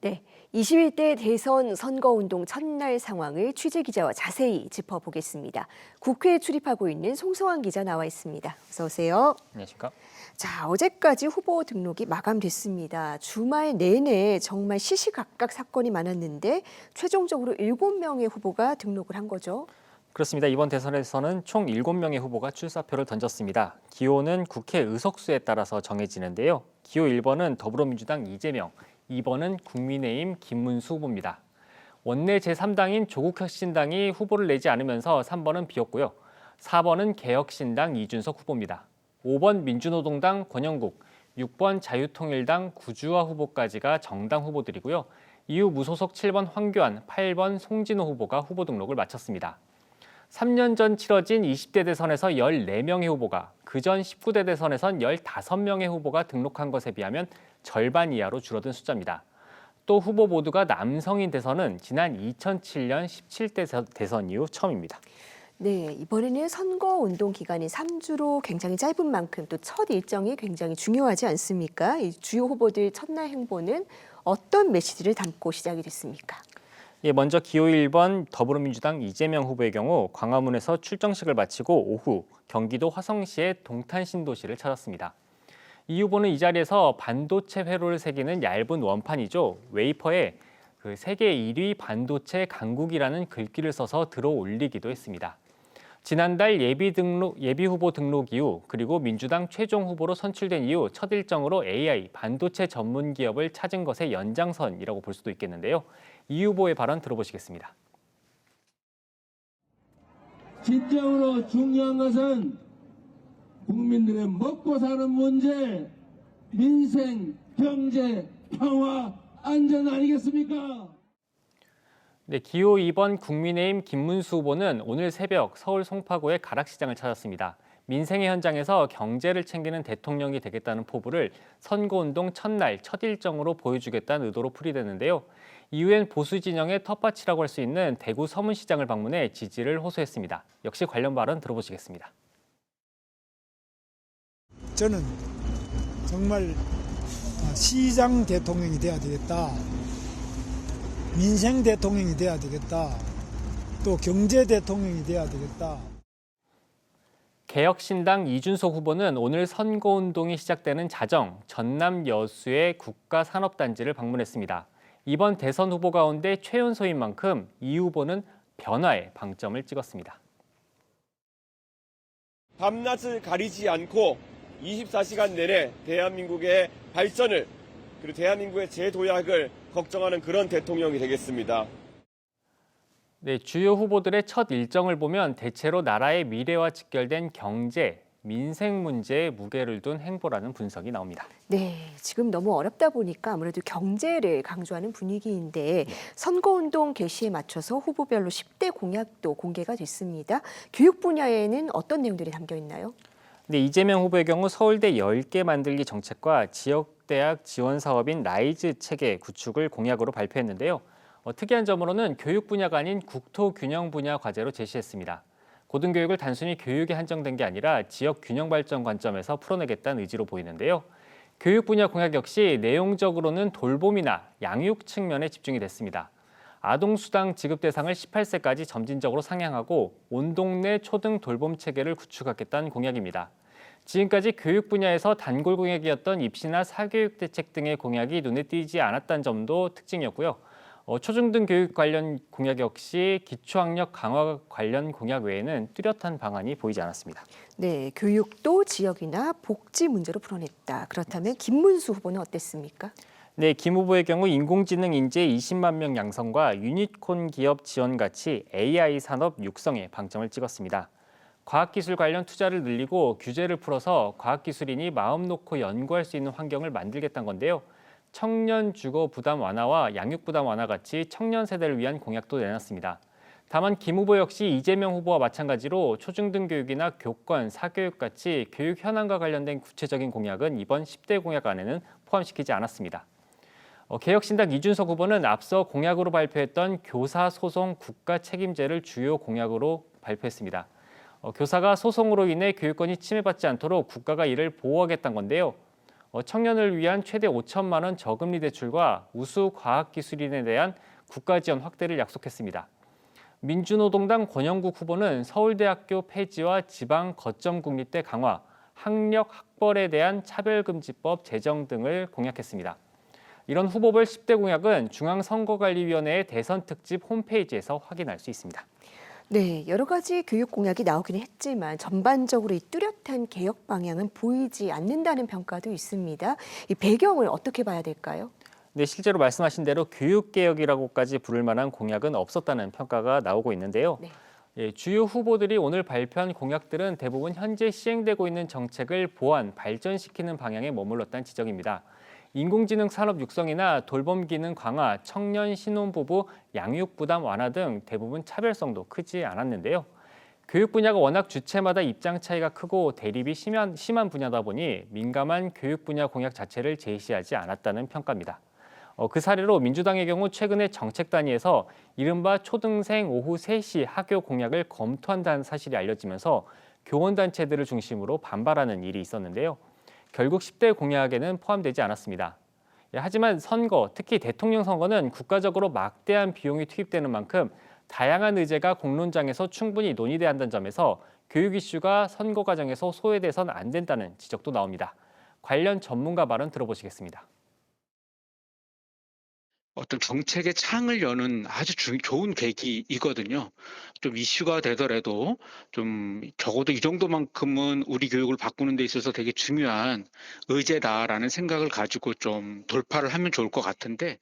네, 21대 대선 선거운동 첫날 상황을 취재기자와 자세히 짚어보겠습니다. 국회에 출입하고 있는 송성환 기자 나와 있습니다. 어서 오세요. 안녕하십니까? 자, 어제까지 후보 등록이 마감됐습니다. 주말 내내 정말 시시각각 사건이 많았는데 최종적으로 7명의 후보가 등록을 한 거죠. 그렇습니다. 이번 대선에서는 총 7명의 후보가 출사표를 던졌습니다. 기호는 국회 의석수에 따라서 정해지는데요. 기호 1번은 더불어민주당 이재명, 2번은 국민의힘 김문수 후보입니다. 원내 제3당인 조국혁신당이 후보를 내지 않으면서 3번은 비었고요. 4번은 개혁신당 이준석 후보입니다. 5번 민주노동당 권영국, 6번 자유통일당 구주화 후보까지가 정당 후보들이고요. 이후 무소속 7번 황교안, 8번 송진호 후보가 후보 등록을 마쳤습니다. 3년 전 치러진 20대 대선에서 14명의 후보가, 그전 19대 대선에선 15명의 후보가 등록한 것에 비하면 절반 이하로 줄어든 숫자입니다. 또 후보 모두가 남성인 대선은 지난 2007년 17대 대선 이후 처음입니다. 네, 이번에는 선거운동 기간이 3주로 굉장히 짧은 만큼 또 첫 일정이 굉장히 중요하지 않습니까? 이 주요 후보들 첫날 행보는 어떤 메시지를 담고 시작이 됐습니까? 먼저 기호 1번 더불어민주당 이재명 후보의 경우 광화문에서 출정식을 마치고 오후 경기도 화성시의 동탄신도시를 찾았습니다. 이 후보는 이 자리에서 반도체 회로를 새기는 얇은 원판이죠. 웨이퍼에 세계 1위 반도체 강국이라는 글귀를 써서 들어 올리기도 했습니다. 지난달 예비 후보 등록 이후 그리고 민주당 최종 후보로 선출된 이후 첫 일정으로 AI 반도체 전문 기업을 찾은 것의 연장선이라고 볼 수도 있겠는데요. 이 후보의 발언 들어보시겠습니다. 진정으로 중요한 것은 국민들의 먹고 사는 문제, 민생, 경제, 평화, 안전 아니겠습니까? 네, 기호 2번 국민의힘 김문수 후보는 오늘 새벽 서울 송파구의 가락시장을 찾았습니다. 민생의 현장에서 경제를 챙기는 대통령이 되겠다는 포부를 선거운동 첫날 첫 일정으로 보여주겠다는 의도로 풀이되는데요. 이후엔 보수 진영의 텃밭이라고 할 수 있는 대구 서문시장을 방문해 지지를 호소했습니다. 역시 관련 발언 들어보시겠습니다. 저는 정말 시장 대통령이 돼야 되겠다. 민생 대통령이 돼야 되겠다. 또 경제 대통령이 돼야 되겠다. 개혁신당 이준석 후보는 오늘 선거운동이 시작되는 자정, 전남 여수의 국가산업단지를 방문했습니다. 이번 대선 후보 가운데 최연소인 만큼 이 후보는 변화에 방점을 찍었습니다. 밤낮을 가리지 않고 24시간 내내 대한민국의 발전을 그리고 대한민국의 재도약을 걱정하는 그런 대통령이 되겠습니다. 네, 주요 후보들의 첫 일정을 보면 대체로 나라의 미래와 직결된 경제, 민생 문제에 무게를 둔 행보라는 분석이 나옵니다. 네, 지금 너무 어렵다 보니까 아무래도 경제를 강조하는 분위기인데 선거운동 개시에 맞춰서 후보별로 10대 공약도 공개가 됐습니다. 교육 분야에는 어떤 내용들이 담겨 있나요? 네, 이재명 후보의 경우 서울대 10개 만들기 정책과 지역대학 지원 사업인 라이즈 체계 구축을 공약으로 발표했는데요. 특이한 점으로는 교육 분야가 아닌 국토 균형 분야 과제로 제시했습니다. 고등교육을 단순히 교육에 한정된 게 아니라 지역 균형 발전 관점에서 풀어내겠다는 의지로 보이는데요. 교육 분야 공약 역시 내용적으로는 돌봄이나 양육 측면에 집중이 됐습니다. 아동수당 지급 대상을 18세까지 점진적으로 상향하고 온 동네 초등 돌봄 체계를 구축하겠다는 공약입니다. 지금까지 교육 분야에서 단골 공약이었던 입시나 사교육 대책 등의 공약이 눈에 띄지 않았다는 점도 특징이었고요. 초중등 교육 관련 공약 역시 기초학력 강화 관련 공약 외에는 뚜렷한 방안이 보이지 않았습니다. 네, 교육도 지역이나 복지 문제로 풀어냈다. 그렇다면 김문수 후보는 어땠습니까? 네, 김 후보의 경우 인공지능 인재 20만 명 양성과 유니콘 기업 지원 같이 AI 산업 육성에 방점을 찍었습니다. 과학기술 관련 투자를 늘리고 규제를 풀어서 과학기술인이 마음 놓고 연구할 수 있는 환경을 만들겠다는 건데요. 청년 주거 부담 완화와 양육 부담 완화 같이 청년 세대를 위한 공약도 내놨습니다. 다만 김 후보 역시 이재명 후보와 마찬가지로 초중등 교육이나 교권, 사교육 같이 교육 현안과 관련된 구체적인 공약은 이번 10대 공약 안에는 포함시키지 않았습니다. 개혁신당 이준석 후보는 앞서 공약으로 발표했던 교사 소송 국가 책임제를 주요 공약으로 발표했습니다. 교사가 소송으로 인해 교육권이 침해받지 않도록 국가가 이를 보호하겠다는 건데요. 청년을 위한 최대 5천만 원 저금리 대출과 우수 과학기술인에 대한 국가 지원 확대를 약속했습니다. 민주노동당 권영국 후보는 서울대학교 폐지와 지방 거점 국립대 강화, 학력 학벌에 대한 차별금지법 제정 등을 공약했습니다. 이런 후보별 10대 공약은 중앙선거관리위원회의 대선 특집 홈페이지에서 확인할 수 있습니다. 네, 여러 가지 교육 공약이 나오기는 했지만 전반적으로 이 뚜렷한 개혁 방향은 보이지 않는다는 평가도 있습니다. 이 배경을 어떻게 봐야 될까요? 네, 실제로 말씀하신 대로 교육개혁이라고까지 부를 만한 공약은 없었다는 평가가 나오고 있는데요. 네. 주요 후보들이 오늘 발표한 공약들은 대부분 현재 시행되고 있는 정책을 보완, 발전시키는 방향에 머물렀다는 지적입니다. 인공지능 산업 육성이나 돌봄 기능 강화, 청년 신혼부부 양육 부담 완화 등 대부분 차별성도 크지 않았는데요. 교육 분야가 워낙 주체마다 입장 차이가 크고 대립이 심한 분야다 보니 민감한 교육 분야 공약 자체를 제시하지 않았다는 평가입니다. 그 사례로 민주당의 경우 최근에 정책 단위에서 이른바 초등생 오후 3시 학교 공약을 검토한다는 사실이 알려지면서 교원단체들을 중심으로 반발하는 일이 있었는데요. 결국 10대 공약에는 포함되지 않았습니다. 하지만 선거, 특히 대통령 선거는 국가적으로 막대한 비용이 투입되는 만큼 다양한 의제가 공론장에서 충분히 논의돼야 한다는 점에서 교육 이슈가 선거 과정에서 소외돼서는 안 된다는 지적도 나옵니다. 관련 전문가 발언 들어보시겠습니다. 어떤 정책의 창을 여는 아주 좋은 계기이거든요. 좀 이슈가 되더라도 좀 적어도 이 정도만큼은 우리 교육을 바꾸는 데 있어서 되게 중요한 의제다라는 생각을 가지고 좀 돌파를 하면 좋을 것 같은데.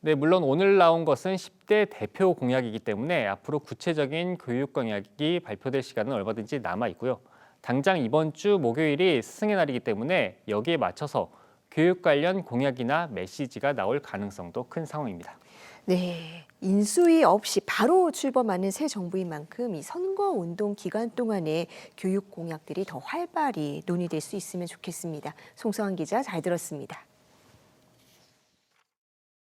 네, 물론 오늘 나온 것은 10대 대표 공약이기 때문에 앞으로 구체적인 교육 공약이 발표될 시간은 얼마든지 남아 있고요. 당장 이번 주 목요일이 스승의 날이기 때문에 여기에 맞춰서 교육 관련 공약이나 메시지가 나올 가능성도 큰 상황입니다. 네, 인수위 없이 바로 출범하는 새 정부인 만큼 이 선거운동 기간 동안에 교육 공약들이 더 활발히 논의될 수 있으면 좋겠습니다. 송서환 기자 잘 들었습니다.